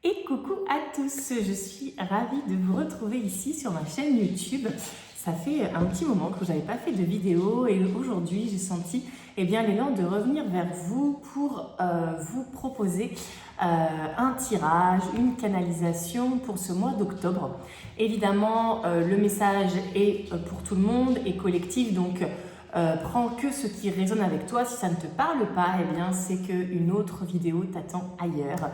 Et coucou à tous, je suis ravie de vous retrouver ici sur ma chaîne YouTube. Ça fait un petit moment que je n'avais pas fait de vidéo et aujourd'hui j'ai senti l'élan de revenir vers vous pour vous proposer un tirage, une canalisation pour ce mois d'octobre. Évidemment, le message est pour tout le monde et collectif, donc prends que ce qui résonne avec toi. Si ça ne te parle pas, c'est qu'une autre vidéo t'attend ailleurs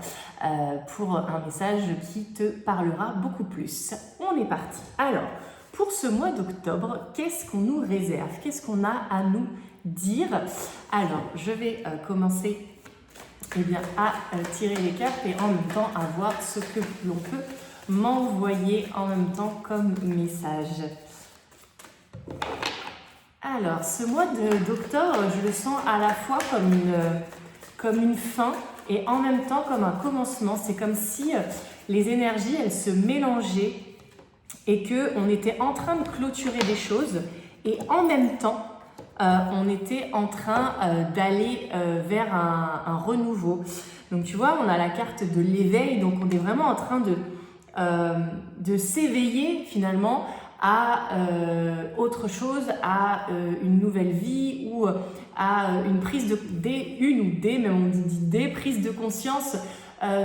pour un message qui te parlera beaucoup plus. On est parti. Alors, pour ce mois d'octobre, qu'est-ce qu'on nous réserve? Qu'est-ce qu'on a à nous dire? Alors, je vais commencer à tirer les cartes et en même temps à voir ce que l'on peut m'envoyer en même temps comme message. Alors, ce mois d'octobre, je le sens à la fois comme une fin et en même temps comme un commencement. C'est comme si les énergies, elles se mélangeaient et qu'on était en train de clôturer des choses et en même temps, on était en train d'aller vers un renouveau. Donc, tu vois, on a la carte de l'éveil, donc on est vraiment en train de s'éveiller finalement à autre chose, à une nouvelle vie ou à une prise même on dit des prises de conscience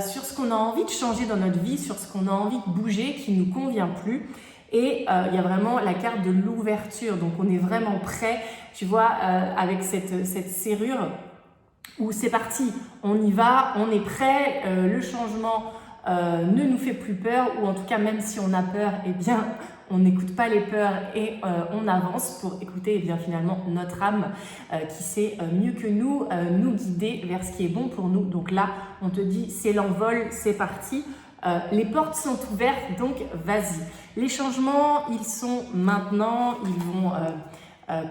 sur ce qu'on a envie de changer dans notre vie, sur ce qu'on a envie de bouger, qui ne nous convient plus. Et il y a vraiment la carte de l'ouverture, donc on est vraiment prêt, tu vois, avec cette serrure où c'est parti, on y va, on est prêt, le changement ne nous fait plus peur, ou en tout cas même si on a peur, on n'écoute pas les peurs et on avance pour écouter finalement notre âme qui sait mieux que nous guider vers ce qui est bon pour nous. Donc là, on te dit c'est l'envol, c'est parti. Les portes sont ouvertes, donc vas-y. Les changements, ils sont maintenant, ils vont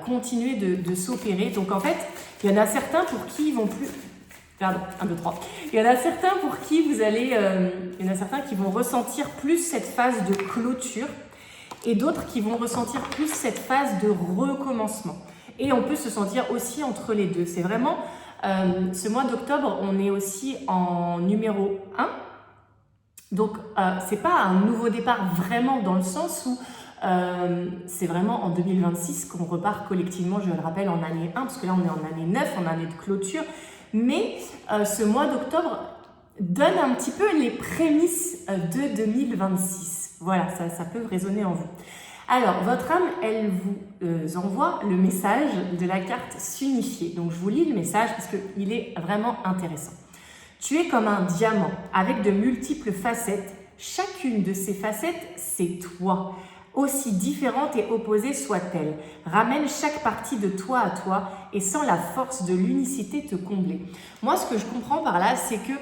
continuer de s'opérer. Donc en fait, il y en a certains pour qui ils vont plus... Pardon, 1, 2, 3. Il y en a certains pour qui il y en a certains qui vont ressentir plus cette phase de clôture et d'autres qui vont ressentir plus cette phase de recommencement. Et on peut se sentir aussi entre les deux. C'est vraiment, ce mois d'octobre, on est aussi en numéro 1. Donc, c'est pas un nouveau départ vraiment dans le sens où c'est vraiment en 2026 qu'on repart collectivement, je le rappelle, en année 1, parce que là, on est en année 9, en année de clôture. Mais ce mois d'octobre donne un petit peu les prémices de 2026. Voilà, ça peut résonner en vous. Alors, votre âme, elle vous envoie le message de la carte s'unifier. Donc, je vous lis le message parce qu'il est vraiment intéressant. Tu es comme un diamant avec de multiples facettes. Chacune de ces facettes, c'est toi. Aussi différente et opposée soit-elle. Ramène chaque partie de toi à toi et sans la force de l'unicité te combler. Moi, ce que je comprends par là, c'est que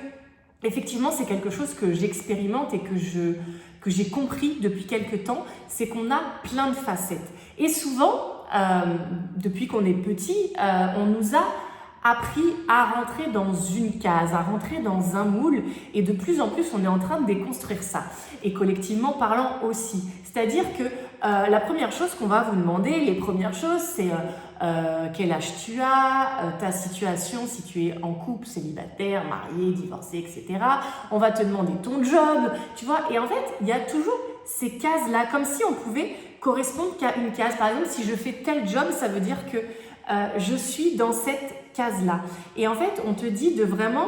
effectivement, c'est quelque chose que j'expérimente et que j'ai compris depuis quelques temps, c'est qu'on a plein de facettes. Et souvent, depuis qu'on est petit, on nous a appris à rentrer dans une case, à rentrer dans un moule, et de plus en plus on est en train de déconstruire ça, et collectivement parlant aussi. C'est-à-dire que la première chose qu'on va vous demander, les premières choses, c'est quel âge tu as, ta situation, si tu es en couple, célibataire, marié, divorcé, etc. On va te demander ton job, tu vois, et en fait, il y a toujours ces cases-là, comme si on pouvait correspondre qu'à une case. Par exemple, si je fais tel job, ça veut dire que je suis dans cette case-là. Et en fait, on te dit de vraiment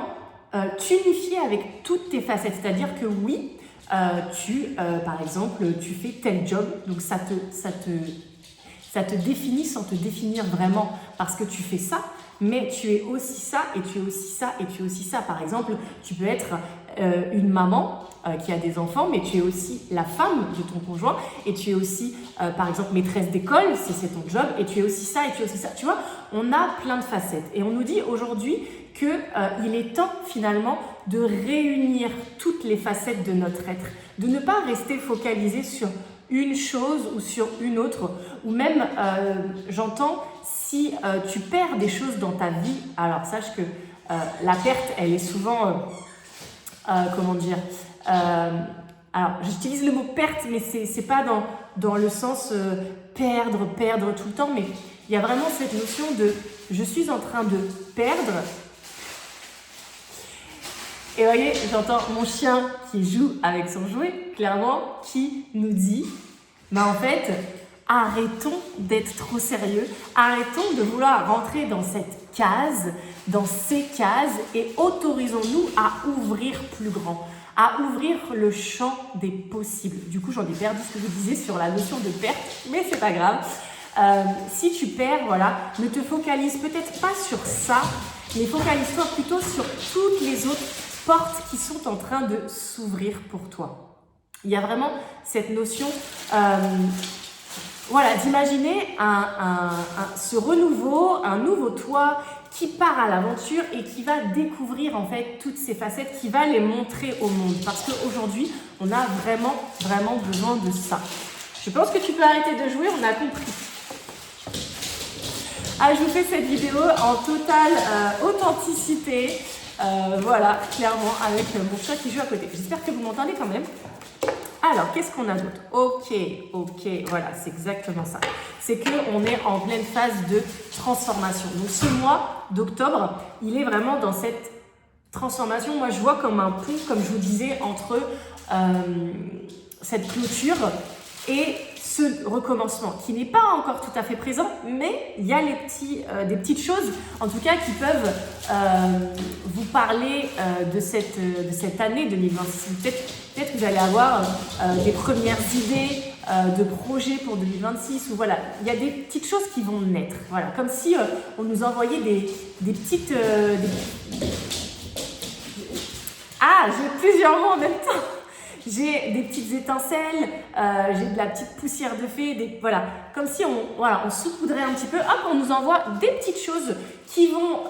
t'unifier avec toutes tes facettes. C'est-à-dire que oui, par exemple, tu fais tel job, donc ça te définit sans te définir vraiment parce que tu fais ça, mais tu es aussi ça, et tu es aussi ça, et tu es aussi ça. Par exemple, tu peux être une maman qui a des enfants, mais tu es aussi la femme de ton conjoint, et tu es aussi, par exemple, maîtresse d'école, si c'est ton job, et tu es aussi ça, et tu es aussi ça. Tu vois, on a plein de facettes. Et on nous dit aujourd'hui qu'il est temps, finalement, de réunir toutes les facettes de notre être, de ne pas rester focalisé sur une chose ou sur une autre, ou même, j'entends, si tu perds des choses dans ta vie, alors sache que la perte, elle est souvent, alors j'utilise le mot perte, mais c'est pas dans le sens perdre tout le temps, mais il y a vraiment cette notion de je suis en train de perdre Et vous voyez, j'entends mon chien qui joue avec son jouet, clairement, qui nous dit, bah en fait, arrêtons d'être trop sérieux, arrêtons de vouloir rentrer dans cette case, dans ces cases, et autorisons-nous à ouvrir plus grand, à ouvrir le champ des possibles. Du coup, j'en ai perdu ce que je disais sur la notion de perte, mais c'est pas grave. Si tu perds, voilà, ne te focalise peut-être pas sur ça, mais focalise-toi plutôt sur toutes les autres portes qui sont en train de s'ouvrir pour toi. Il y a vraiment cette notion voilà, d'imaginer ce renouveau, un nouveau toi qui part à l'aventure et qui va découvrir en fait toutes ces facettes, qui va les montrer au monde. Parce qu'aujourd'hui, on a vraiment, vraiment besoin de ça. Je pense que tu peux arrêter de jouer, on a compris. Ah, je vous fais cette vidéo en totale authenticité. Voilà, clairement, avec mon chat qui joue à côté. J'espère que vous m'entendez quand même. Alors, qu'est-ce qu'on a d'autre? Ok, voilà, c'est exactement ça. C'est qu'on est en pleine phase de transformation. Donc, ce mois d'octobre, il est vraiment dans cette transformation. Moi, je vois comme un pont, comme je vous disais, entre cette clôture et ce recommencement qui n'est pas encore tout à fait présent, mais il y a des petites choses, en tout cas, qui peuvent vous parler de cette année 2026. Peut-être que vous allez avoir des premières idées de projets pour 2026, ou voilà, il y a des petites choses qui vont naître. Voilà, comme si on nous envoyait des petites... Ah, j'ai plusieurs mots en même temps. J'ai des petites étincelles, j'ai de la petite poussière de fée, voilà, comme si on saupoudrait un petit peu, hop, on nous envoie des petites choses qui vont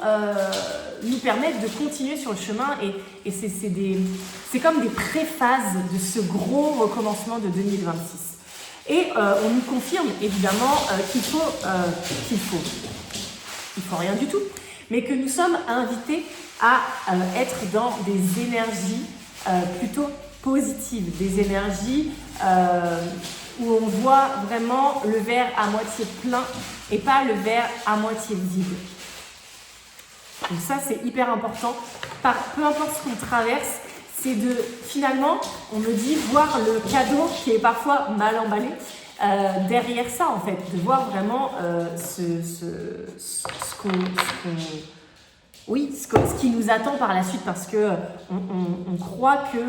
nous permettre de continuer sur le chemin et c'est comme des préphases de ce gros recommencement de 2026. Et on nous confirme évidemment qu'il faut rien du tout, mais que nous sommes invités à être dans des énergies plutôt positives, des énergies où on voit vraiment le verre à moitié plein et pas le verre à moitié vide. Donc ça, c'est hyper important. Peu importe ce qu'on traverse, c'est de, finalement, on me dit, voir le cadeau qui est parfois mal emballé derrière ça, en fait, de voir vraiment ce qui nous attend par la suite, parce que on croit que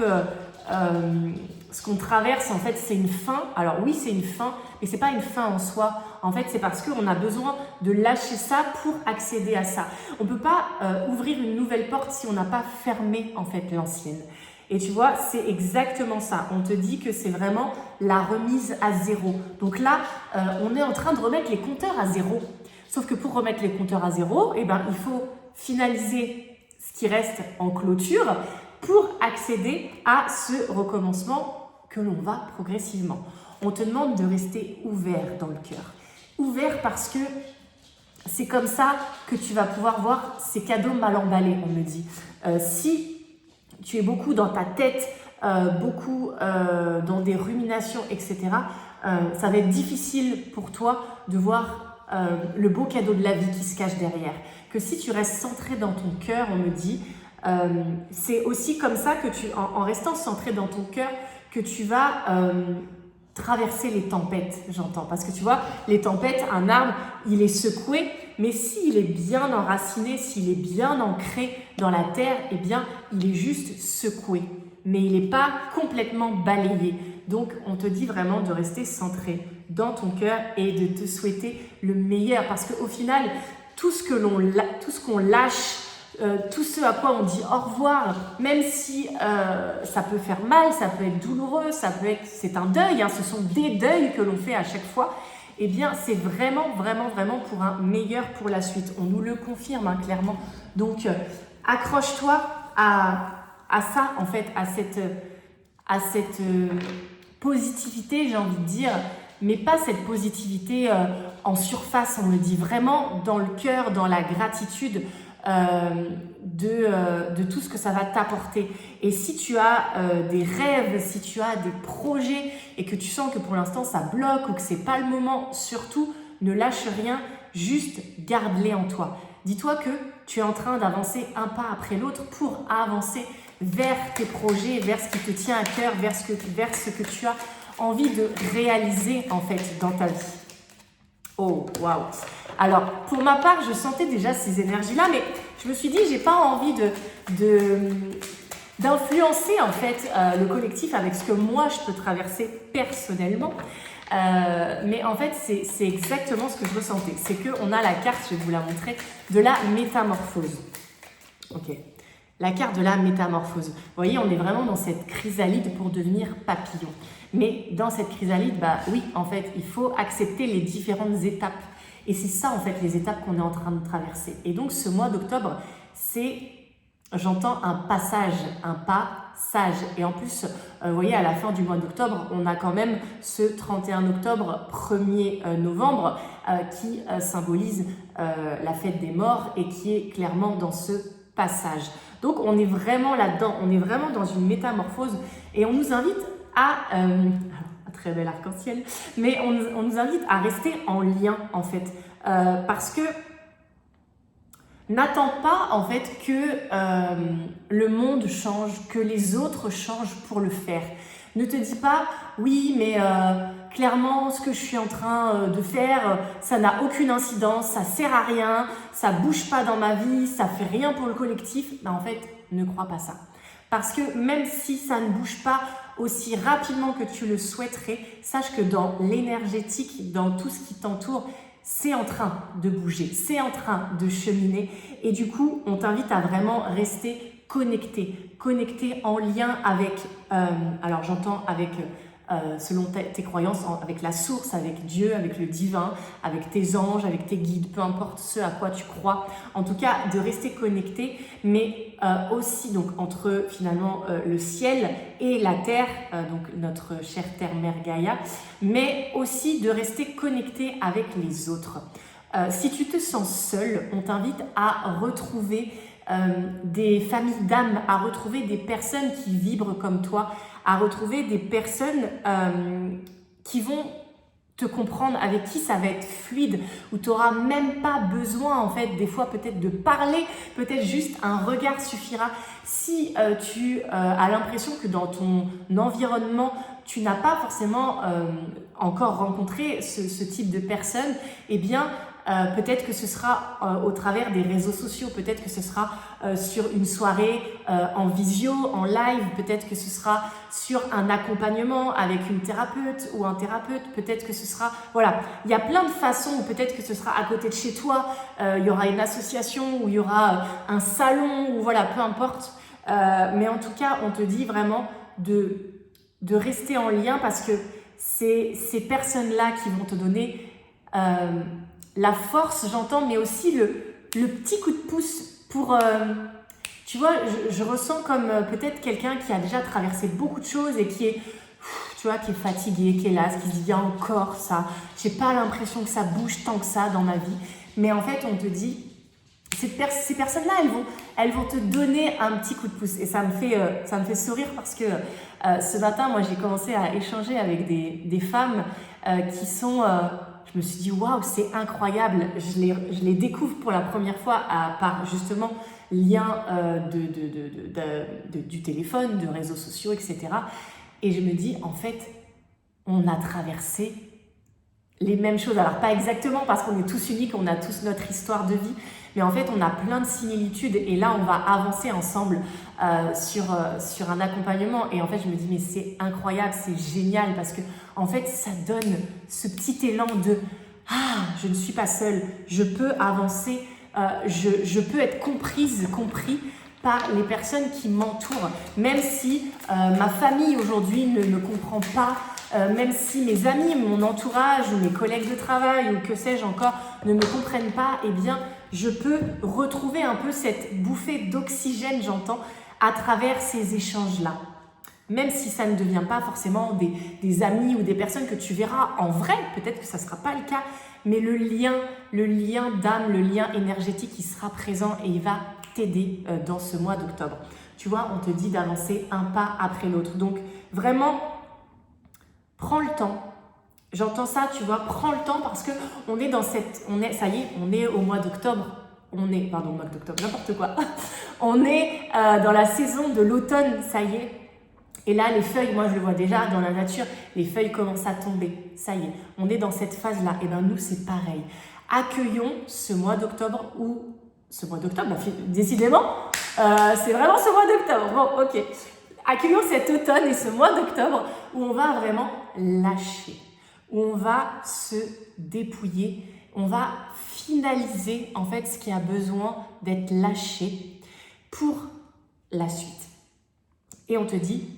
ce qu'on traverse, en fait, c'est une fin. Alors oui, c'est une fin, mais c'est pas une fin en soi. En fait, c'est parce qu'on a besoin de lâcher ça pour accéder à ça. On peut pas ouvrir une nouvelle porte si on n'a pas fermé, en fait, l'ancienne. Et tu vois, c'est exactement ça. On te dit que c'est vraiment la remise à zéro. Donc là, on est en train de remettre les compteurs à zéro. Sauf que pour remettre les compteurs à zéro, eh ben, il faut finaliser ce qui reste en clôture pour accéder à ce recommencement que l'on va progressivement. On te demande de rester ouvert dans le cœur. Ouvert parce que c'est comme ça que tu vas pouvoir voir ces cadeaux mal emballés, on me dit. Si tu es beaucoup dans ta tête, beaucoup dans des ruminations, etc., ça va être difficile pour toi de voir le beau cadeau de la vie qui se cache derrière. Que si tu restes centré dans ton cœur, on me dit, c'est aussi comme ça que en restant centré dans ton cœur, que tu vas traverser les tempêtes, j'entends. Parce que tu vois, les tempêtes, un arbre, il est secoué, mais s'il est bien enraciné, s'il est bien ancré dans la terre, eh bien, il est juste secoué. Mais il n'est pas complètement balayé. Donc, on te dit vraiment de rester centré dans ton cœur et de te souhaiter le meilleur. Parce qu'au final, tout ce qu'on lâche, tout ce à quoi on dit au revoir, même si ça peut faire mal, ça peut être douloureux, c'est un deuil, hein, ce sont des deuils que l'on fait à chaque fois, eh bien c'est vraiment, vraiment, vraiment pour un meilleur pour la suite. On nous le confirme, hein, clairement. Donc accroche-toi à ça, en fait, à cette positivité, j'ai envie de dire, mais pas cette positivité en surface, on le dit vraiment dans le cœur, dans la gratitude, de tout ce que ça va t'apporter. Et si tu as des rêves, si tu as des projets et que tu sens que pour l'instant ça bloque ou que c'est pas le moment, surtout ne lâche rien, juste garde-les en toi. Dis-toi que tu es en train d'avancer un pas après l'autre pour avancer vers tes projets, vers ce qui te tient à cœur, vers ce que tu as envie de réaliser en fait dans ta vie. Oh, waouh! Alors, pour ma part, je sentais déjà ces énergies-là, mais je me suis dit, j'ai pas envie d'influencer en fait le collectif avec ce que moi je peux traverser personnellement. Mais en fait, c'est exactement ce que je ressentais. C'est qu'on a la carte, je vais vous la montrer, de la métamorphose. Ok. La carte de la métamorphose. Vous voyez, on est vraiment dans cette chrysalide pour devenir papillon. Mais dans cette chrysalide, bah oui, en fait, il faut accepter les différentes étapes. Et c'est ça, en fait, les étapes qu'on est en train de traverser. Et donc, ce mois d'octobre, c'est, j'entends un passage, un pas sage. Et en plus, vous voyez, à la fin du mois d'octobre, on a quand même ce 31 octobre, 1er novembre, qui symbolise la fête des morts et qui est clairement dans ce passage. Donc, on est vraiment là-dedans, on est vraiment dans une métamorphose et on nous invite à, un très bel arc-en-ciel, mais on nous invite à rester en lien en fait, parce que n'attends pas en fait que le monde change, que les autres changent pour le faire. Ne te dis pas, oui, mais clairement, ce que je suis en train de faire, ça n'a aucune incidence, ça sert à rien, ça bouge pas dans ma vie, ça fait rien pour le collectif. Ben, en fait, ne crois pas ça. Parce que même si ça ne bouge pas aussi rapidement que tu le souhaiterais, sache que dans l'énergétique, dans tout ce qui t'entoure, c'est en train de bouger, c'est en train de cheminer. Et du coup, on t'invite à vraiment rester connecté en lien avec, alors j'entends avec, selon tes croyances, avec la source, avec Dieu, avec le divin, avec tes anges, avec tes guides, peu importe ce à quoi tu crois. En tout cas, de rester connecté, mais aussi donc entre finalement le ciel et la terre, donc notre chère terre-mère Gaïa, mais aussi de rester connecté avec les autres. Si tu te sens seul, on t'invite à retrouver des familles d'âmes, à retrouver des personnes qui vibrent comme toi, à retrouver des personnes qui vont te comprendre, avec qui ça va être fluide, où tu n'auras même pas besoin en fait des fois peut-être de parler, peut-être juste un regard suffira. Si tu as l'impression que dans ton environnement tu n'as pas forcément encore rencontré ce type de personnes, eh bien peut-être que ce sera au travers des réseaux sociaux, peut-être que ce sera sur une soirée en visio, en live, peut-être que ce sera sur un accompagnement avec une thérapeute ou un thérapeute, peut-être que ce sera, voilà, il y a plein de façons, peut-être que ce sera à côté de chez toi, il y aura une association ou il y aura un salon ou voilà, peu importe, mais en tout cas, on te dit vraiment de rester en lien parce que c'est ces personnes-là qui vont te donner la force, j'entends, mais aussi le petit coup de pouce pour... tu vois, je ressens comme peut-être quelqu'un qui a déjà traversé beaucoup de choses et qui est, tu vois, qui est fatigué, qui est là, qui se dit, il y a encore ça. J'ai pas l'impression que ça bouge tant que ça dans ma vie. Mais en fait, on te dit, ces personnes-là, elles vont te donner un petit coup de pouce. Et ça me fait sourire parce que ce matin, moi, j'ai commencé à échanger avec des femmes qui sont... je me suis dit, waouh, c'est incroyable. Je les découvre pour la première fois par justement lien du téléphone, de réseaux sociaux, etc. Et je me dis, en fait, on a traversé les mêmes choses. Alors, pas exactement parce qu'on est tous uniques, on a tous notre histoire de vie, mais en fait, on a plein de similitudes. Et là, on va avancer ensemble sur un accompagnement. Et en fait, je me dis, mais c'est incroyable, c'est génial parce que en fait, ça donne ce petit élan de « Ah, je ne suis pas seule, je peux avancer, je peux être compris par les personnes qui m'entourent. Même si ma famille aujourd'hui ne me comprend pas, même si mes amis, mon entourage, ou mes collègues de travail, ou que sais-je encore, ne me comprennent pas, eh bien, je peux retrouver un peu cette bouffée d'oxygène, j'entends, à travers ces échanges-là. » Même si ça ne devient pas forcément des amis ou des personnes que tu verras en vrai, peut-être que ça ne sera pas le cas, mais le lien d'âme, le lien énergétique, il sera présent et il va t'aider dans ce mois d'octobre. Tu vois, on te dit d'avancer un pas après l'autre. Donc, vraiment, prends le temps. J'entends ça, tu vois, prends le temps parce qu'on est dans ça y est, on est au mois d'octobre. on est, pardon, mois d'octobre, n'importe quoi, on est dans la saison de l'automne, ça y est. Et là, les feuilles, moi je le vois déjà dans la nature, les feuilles commencent à tomber, ça y est, on est dans cette phase-là. Et bien nous, c'est pareil. Accueillons ce mois d'octobre ou ce mois d'octobre, décidément, c'est vraiment ce mois d'octobre. Bon, ok. Accueillons cet automne et ce mois d'octobre où on va vraiment lâcher, où on va se dépouiller, on va finaliser en fait ce qui a besoin d'être lâché pour la suite. Et on te dit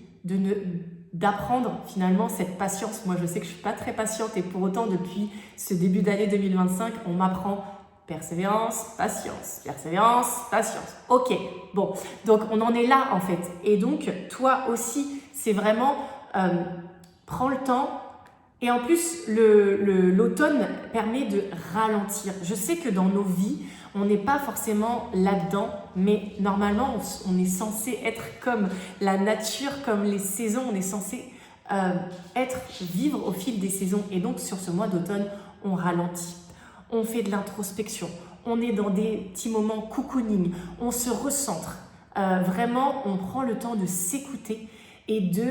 d'apprendre finalement cette patience. Moi, je sais que je ne suis pas très patiente et pour autant, depuis ce début d'année 2025, on m'apprend persévérance, patience, persévérance, patience. Ok, bon, donc on en est là en fait. Et donc, toi aussi, c'est vraiment, prends le temps. Et en plus, l'automne permet de ralentir. Je sais que dans nos vies, on n'est pas forcément là-dedans, mais normalement, on est censé être comme la nature, comme les saisons. On est censé vivre au fil des saisons. Et donc, sur ce mois d'automne, on ralentit. On fait de l'introspection. On est dans des petits moments cocooning. On se recentre. Vraiment, on prend le temps de s'écouter et de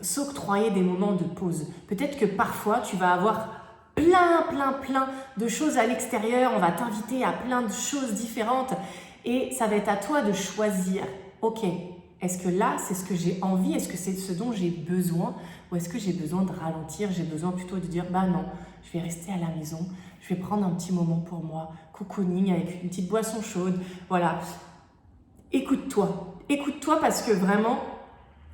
s'octroyer des moments de pause. Peut-être que parfois, tu vas avoir plein de choses à l'extérieur. On va t'inviter à plein de choses différentes et ça va être à toi de choisir. Ok, est-ce que là, c'est ce que j'ai envie? Est-ce que c'est ce dont j'ai besoin? Ou est-ce que j'ai besoin de ralentir? J'ai besoin plutôt de dire, bah non, je vais rester à la maison. Je vais prendre un petit moment pour moi, cocooning avec une petite boisson chaude. Voilà, écoute-toi. Écoute-toi parce que vraiment,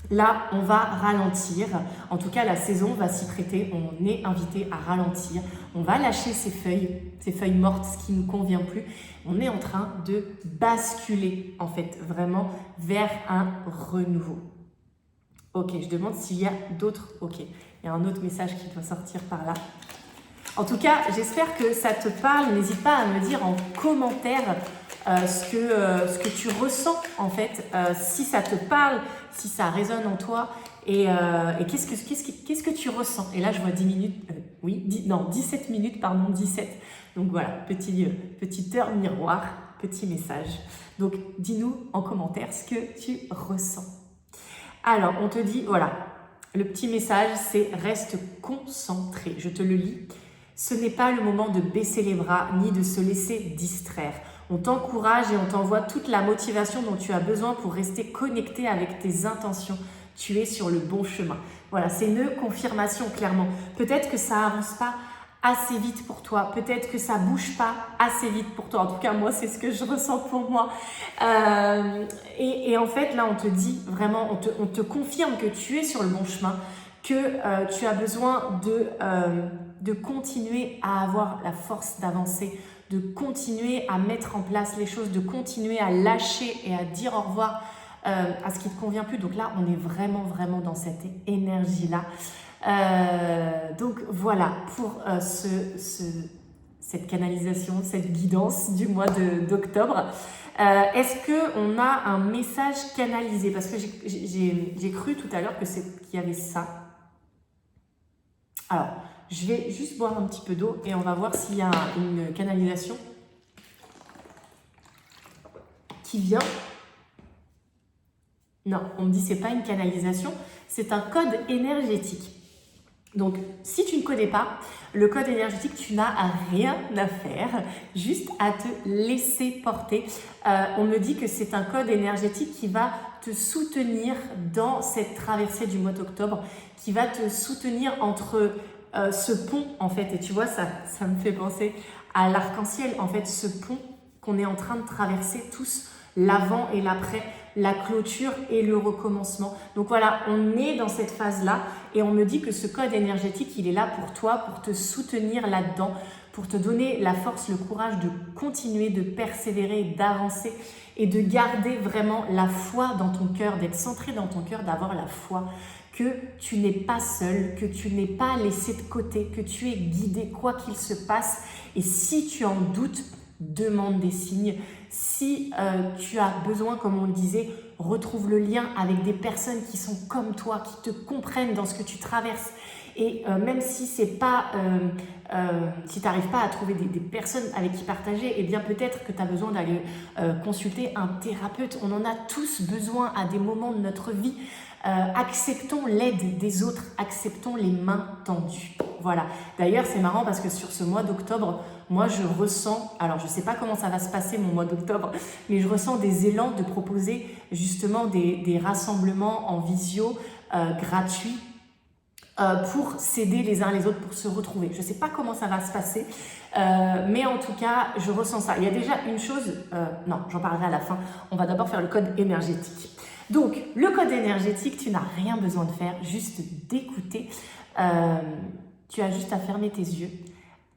là, on va ralentir. En tout cas, la saison va s'y prêter. On est invité à ralentir. On va lâcher ces feuilles mortes, ce qui ne nous convient plus. On est en train de basculer, en fait, vraiment vers un renouveau. Ok, je demande s'il y a d'autres. Ok, il y a un autre message qui doit sortir par là. En tout cas, j'espère que ça te parle. N'hésite pas à me dire en commentaire ce que tu ressens en fait, si ça te parle, si ça résonne en toi et qu'est-ce que tu ressens. Et là, je vois 10 minutes, 17 minutes, pardon, 17. Donc voilà, petite heure miroir, petit message. Donc, dis-nous en commentaire ce que tu ressens. Alors, on te dit, voilà, le petit message, c'est « Reste concentré ». Je te le lis. Ce n'est pas le moment de baisser les bras ni de se laisser distraire. On t'encourage et on t'envoie toute la motivation dont tu as besoin pour rester connecté avec tes intentions. Tu es sur le bon chemin. Voilà, c'est une confirmation clairement. Peut-être que ça avance pas assez vite pour toi. Peut-être que ça bouge pas assez vite pour toi. En tout cas, moi, c'est ce que je ressens pour moi. Et en fait, là, on te dit vraiment, on te confirme que tu es sur le bon chemin, que tu as besoin de continuer à avoir la force d'avancer, de continuer à mettre en place les choses, de continuer à lâcher et à dire au revoir à ce qui ne te convient plus. Donc là, on est vraiment dans cette énergie-là. Donc voilà, pour cette canalisation, cette guidance du mois d'octobre. Est-ce qu'on a un message canalisé? Parce que j'ai cru tout à l'heure qu'il y avait ça. Alors, je vais juste boire un petit peu d'eau et on va voir s'il y a une canalisation qui vient. Non, on me dit que ce n'est pas une canalisation, c'est un code énergétique. Donc, si tu ne connais pas le code énergétique, tu n'as rien à faire, juste à te laisser porter. On me dit que c'est un code énergétique qui va te soutenir dans cette traversée du mois d'octobre, qui va te soutenir entre ce pont, en fait. Et tu vois, ça me fait penser à l'arc-en-ciel, en fait, ce pont qu'on est en train de traverser tous, l'avant et l'après, la clôture et le recommencement. Donc voilà, on est dans cette phase-là et on me dit que ce code énergétique, il est là pour toi, pour te soutenir là-dedans, pour te donner la force, le courage de continuer, de persévérer, d'avancer et de garder vraiment la foi dans ton cœur, d'être centré dans ton cœur, d'avoir la foi que tu n'es pas seul, que tu n'es pas laissé de côté, que tu es guidé quoi qu'il se passe. Et si tu en doutes, demande des signes. Si tu as besoin, comme on le disait, retrouve le lien avec des personnes qui sont comme toi, qui te comprennent dans ce que tu traverses Et même si c'est pas, si tu n'arrives pas à trouver des personnes avec qui partager, eh bien peut-être que tu as besoin d'aller consulter un thérapeute. On en a tous besoin à des moments de notre vie. Acceptons l'aide des autres, acceptons les mains tendues. Voilà. D'ailleurs, c'est marrant parce que sur ce mois d'octobre, moi je ressens, alors je ne sais pas comment ça va se passer mon mois d'octobre, mais je ressens des élans de proposer justement des rassemblements en visio gratuits pour s'aider les uns les autres, pour se retrouver. Je ne sais pas comment ça va se passer, mais en tout cas, je ressens ça. Il y a déjà une chose, non, j'en parlerai à la fin, on va d'abord faire le code énergétique. Donc, le code énergétique, tu n'as rien besoin de faire, juste d'écouter. Tu as juste à fermer tes yeux.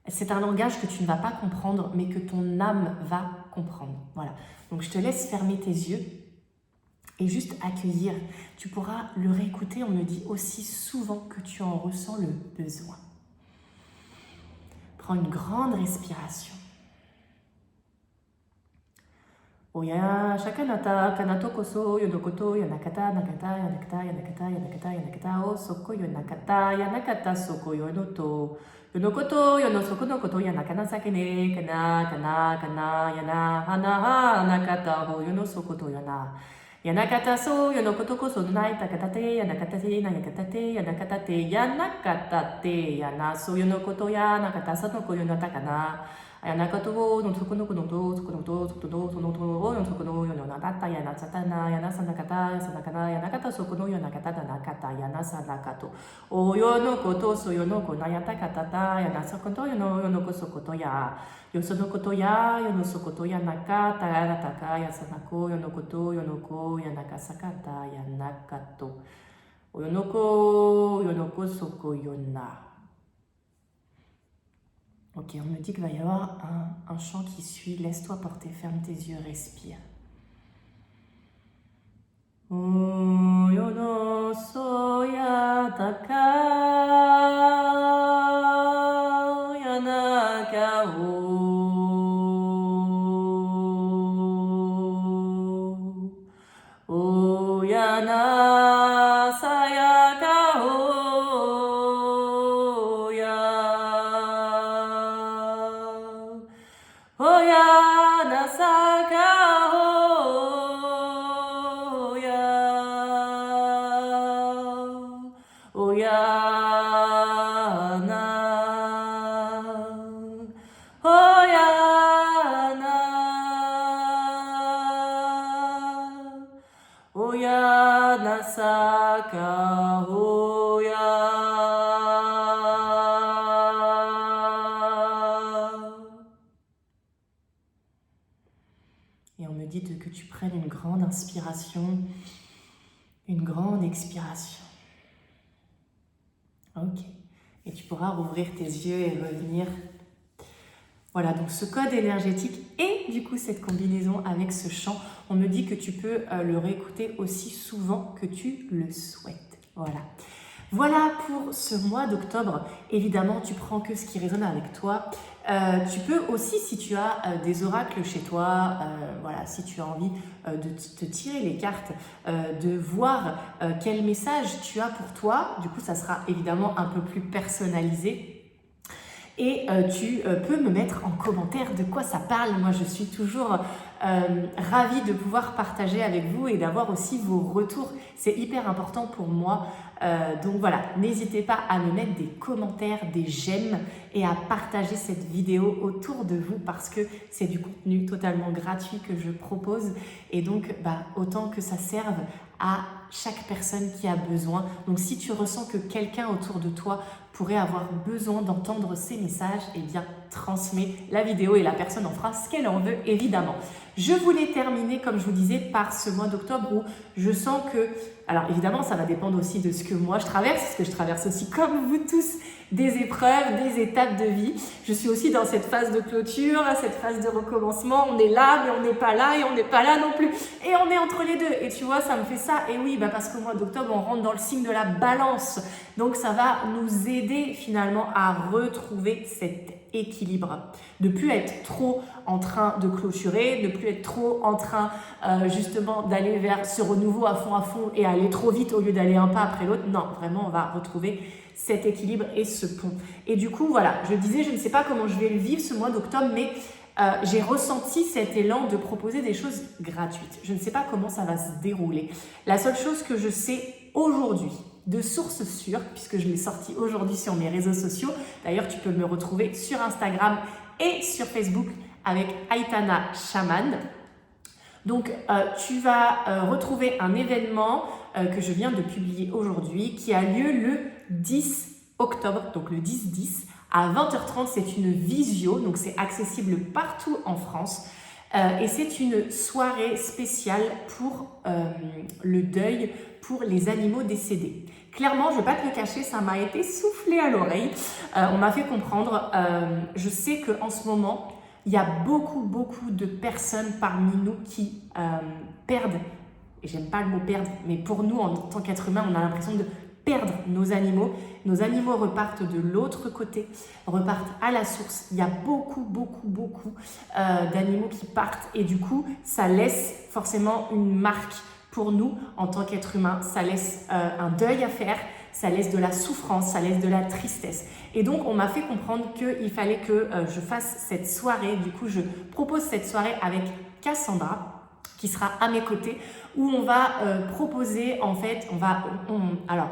C'est un langage que tu ne vas pas comprendre, mais que ton âme va comprendre. Voilà. Donc, je te laisse fermer tes yeux et juste accueillir. Tu pourras le réécouter, on me dit aussi souvent que tu en ressens le besoin. Prends une grande respiration. Oya shakanata kanato koso yodokoto yanakata nakata yanakata yanakata yanakata yanakata o soko yanakata yanakata soko yonoto yonokoto yonosoko no koto yanakana sakene kana kana kana yana hana ha nakata ho yonosoko to yana yanakata so yonokoto koso nai takatate yanakatate yanakatate yanakatate yanakatate yana so yonokoto yanakata sanoko yonatakana Ayanakato, non sokono konoto, sokonoto, sokono, sonoto, non sokono, yononata, yana satana, yana sanakata, sanakana, yanakata, sokono, yonakata, nanakata, yana sanakato. O yonokoto, so yonoko, nayata katata, yana sokoto, yonoko sokoto ya. Yosonokoto ya, yonosokoto yanakata, yanataka, yasanako, yonokoto, yonoko, yanakasakata, yanakato. O yonoko soko yona. Ok, on me dit qu'il va y avoir un chant qui suit. Laisse-toi porter, ferme tes yeux, respire. Yono soya taka yanaka o yana sayaka o ya Oya nasaka oya oya na oya na oya nasaka oya. Et on me dit que tu prennes une grande inspiration, une grande expiration. Ok. Et tu pourras rouvrir tes yeux et revenir. Voilà, donc ce code énergétique et du coup cette combinaison avec ce chant, on me dit que tu peux le réécouter aussi souvent que tu le souhaites. Voilà. Voilà pour ce mois d'octobre. Évidemment, tu prends que ce qui résonne avec toi. Tu peux aussi, si tu as des oracles chez toi, voilà, si tu as envie de te tirer les cartes, de voir quel message tu as pour toi. Du coup, ça sera évidemment un peu plus personnalisé. Et tu peux me mettre en commentaire de quoi ça parle. Moi, je suis toujours ravie de pouvoir partager avec vous et d'avoir aussi vos retours. C'est hyper important pour moi. Donc voilà, n'hésitez pas à me mettre des commentaires, des j'aime et à partager cette vidéo autour de vous parce que c'est du contenu totalement gratuit que je propose. Et donc, autant que ça serve à chaque personne qui a besoin. Donc si tu ressens que quelqu'un autour de toi pourrait avoir besoin d'entendre ces messages, eh bien transmets la vidéo et la personne en fera ce qu'elle en veut évidemment. Je voulais terminer, comme je vous disais, par ce mois d'octobre où je sens que, alors évidemment ça va dépendre aussi de ce que moi je traverse, parce que je traverse aussi comme vous tous des épreuves, des étapes de vie. Je suis aussi dans cette phase de clôture, cette phase de recommencement. On est là, mais on n'est pas là et on n'est pas là non plus. Et on est entre les deux. Et tu vois, ça me fait ça. Et oui, parce qu'au mois d'octobre, on rentre dans le signe de la balance. Donc, ça va nous aider finalement à retrouver cette équilibre, de plus être trop en train de clôturer, de plus être trop en train justement d'aller vers ce renouveau à fond et aller trop vite au lieu d'aller un pas après l'autre. Non, vraiment, on va retrouver cet équilibre et ce pont. Et du coup, voilà, je disais, je ne sais pas comment je vais le vivre ce mois d'octobre, mais j'ai ressenti cet élan de proposer des choses gratuites. Je ne sais pas comment ça va se dérouler. La seule chose que je sais aujourd'hui, de source sûre, puisque je l'ai sorti aujourd'hui sur mes réseaux sociaux, d'ailleurs tu peux me retrouver sur Instagram et sur Facebook avec Aitana Shaman. Donc tu vas retrouver un événement que je viens de publier aujourd'hui qui a lieu le 10 octobre, donc le 10-10 à 20h30. C'est une visio, donc c'est accessible partout en France. Et c'est une soirée spéciale pour le deuil pour les animaux décédés. Clairement, je ne vais pas te le cacher, ça m'a été soufflé à l'oreille. On m'a fait comprendre. Je sais qu'en ce moment, il y a beaucoup de personnes parmi nous qui perdent, et j'aime pas le mot perdre, mais pour nous, en tant qu'être humain, on a l'impression de perdre nos animaux. Nos animaux repartent de l'autre côté, repartent à la source. Il y a beaucoup d'animaux qui partent et du coup, ça laisse forcément une marque pour nous en tant qu'être humain. Ça laisse un deuil à faire, ça laisse de la souffrance, ça laisse de la tristesse. Et donc, on m'a fait comprendre qu'il fallait que je fasse cette soirée. Du coup, je propose cette soirée avec Cassandra, qui sera à mes côtés, où on va proposer, en fait, alors,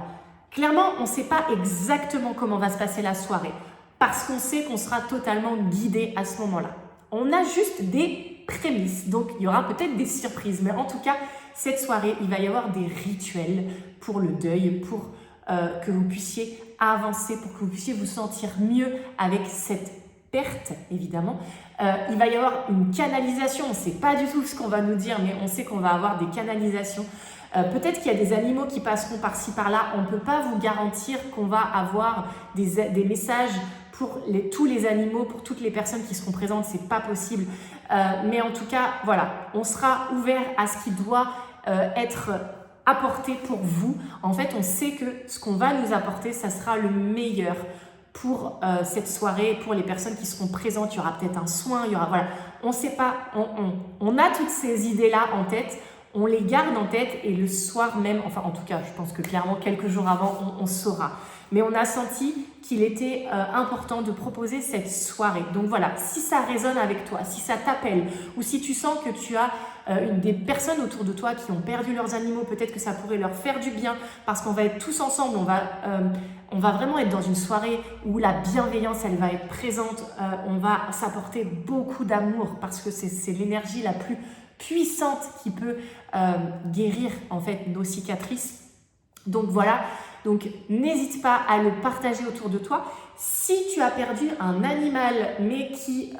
clairement, on ne sait pas exactement comment va se passer la soirée, parce qu'on sait qu'on sera totalement guidé à ce moment-là. On a juste des prémices, donc il y aura peut-être des surprises, mais en tout cas, cette soirée, il va y avoir des rituels pour le deuil, pour que vous puissiez avancer, pour que vous puissiez vous sentir mieux avec cette perte, évidemment. Il va y avoir une canalisation, on ne sait pas du tout ce qu'on va nous dire, mais on sait qu'on va avoir des canalisations. Peut-être qu'il y a des animaux qui passeront par-ci, par-là. On ne peut pas vous garantir qu'on va avoir des messages pour tous les animaux, pour toutes les personnes qui seront présentes. Ce n'est pas possible. Mais en tout cas, voilà, on sera ouvert à ce qui doit être apporté pour vous. En fait, on sait que ce qu'on va nous apporter, ça sera le meilleur pour cette soirée, pour les personnes qui seront présentes. Il y aura peut-être un soin, il y aura, voilà. On ne sait pas, on a toutes ces idées-là en tête. On les garde en tête et le soir même, enfin en tout cas, je pense que clairement quelques jours avant, on saura. Mais on a senti qu'il était important de proposer cette soirée. Donc voilà, si ça résonne avec toi, si ça t'appelle ou si tu sens que tu as des personnes autour de toi qui ont perdu leurs animaux, peut-être que ça pourrait leur faire du bien parce qu'on va être tous ensemble, on va vraiment être dans une soirée où la bienveillance, elle va être présente, on va s'apporter beaucoup d'amour parce que c'est l'énergie la plus puissante qui peut guérir en fait nos cicatrices. Donc voilà, donc n'hésite pas à le partager autour de toi. Si tu as perdu un animal mais qui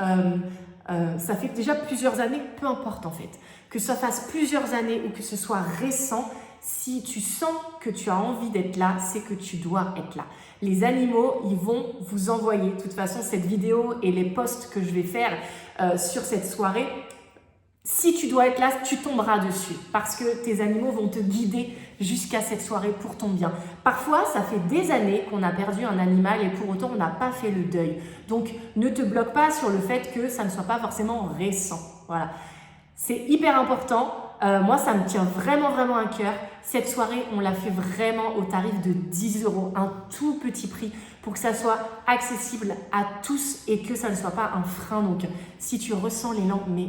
ça fait déjà plusieurs années, peu importe en fait, que ça fasse plusieurs années ou que ce soit récent, si tu sens que tu as envie d'être là, c'est que tu dois être là. Les animaux, ils vont vous envoyer, de toute façon, cette vidéo et les posts que je vais faire sur cette soirée. Si tu dois être là, tu tomberas dessus parce que tes animaux vont te guider jusqu'à cette soirée pour ton bien. Parfois, ça fait des années qu'on a perdu un animal et pour autant, on n'a pas fait le deuil. Donc, ne te bloque pas sur le fait que ça ne soit pas forcément récent. Voilà. C'est hyper important. Moi, ça me tient vraiment à cœur. Cette soirée, on l'a fait vraiment au tarif de 10 €, un tout petit prix pour que ça soit accessible à tous et que ça ne soit pas un frein. Donc, si tu ressens l'élan, mais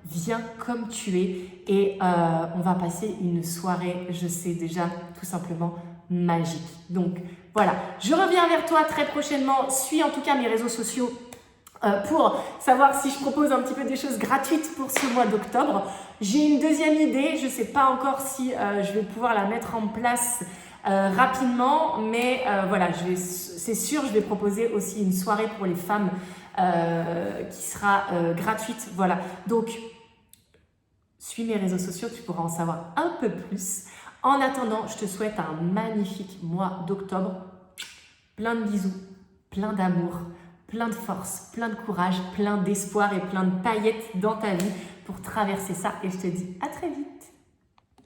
viens comme tu es et on va passer une soirée, je sais déjà, tout simplement magique. Donc voilà, je reviens vers toi très prochainement. Suis en tout cas mes réseaux sociaux pour savoir si je propose un petit peu des choses gratuites pour ce mois d'octobre. J'ai une deuxième idée, je ne sais pas encore si je vais pouvoir la mettre en place rapidement, mais voilà, c'est sûr, je vais proposer aussi une soirée pour les femmes qui sera gratuite. Voilà, donc suis mes réseaux sociaux, tu pourras en savoir un peu plus. En attendant, je te souhaite un magnifique mois d'octobre. Plein de bisous, plein d'amour, plein de force, plein de courage, plein d'espoir et plein de paillettes dans ta vie pour traverser ça. Et je te dis à très vite.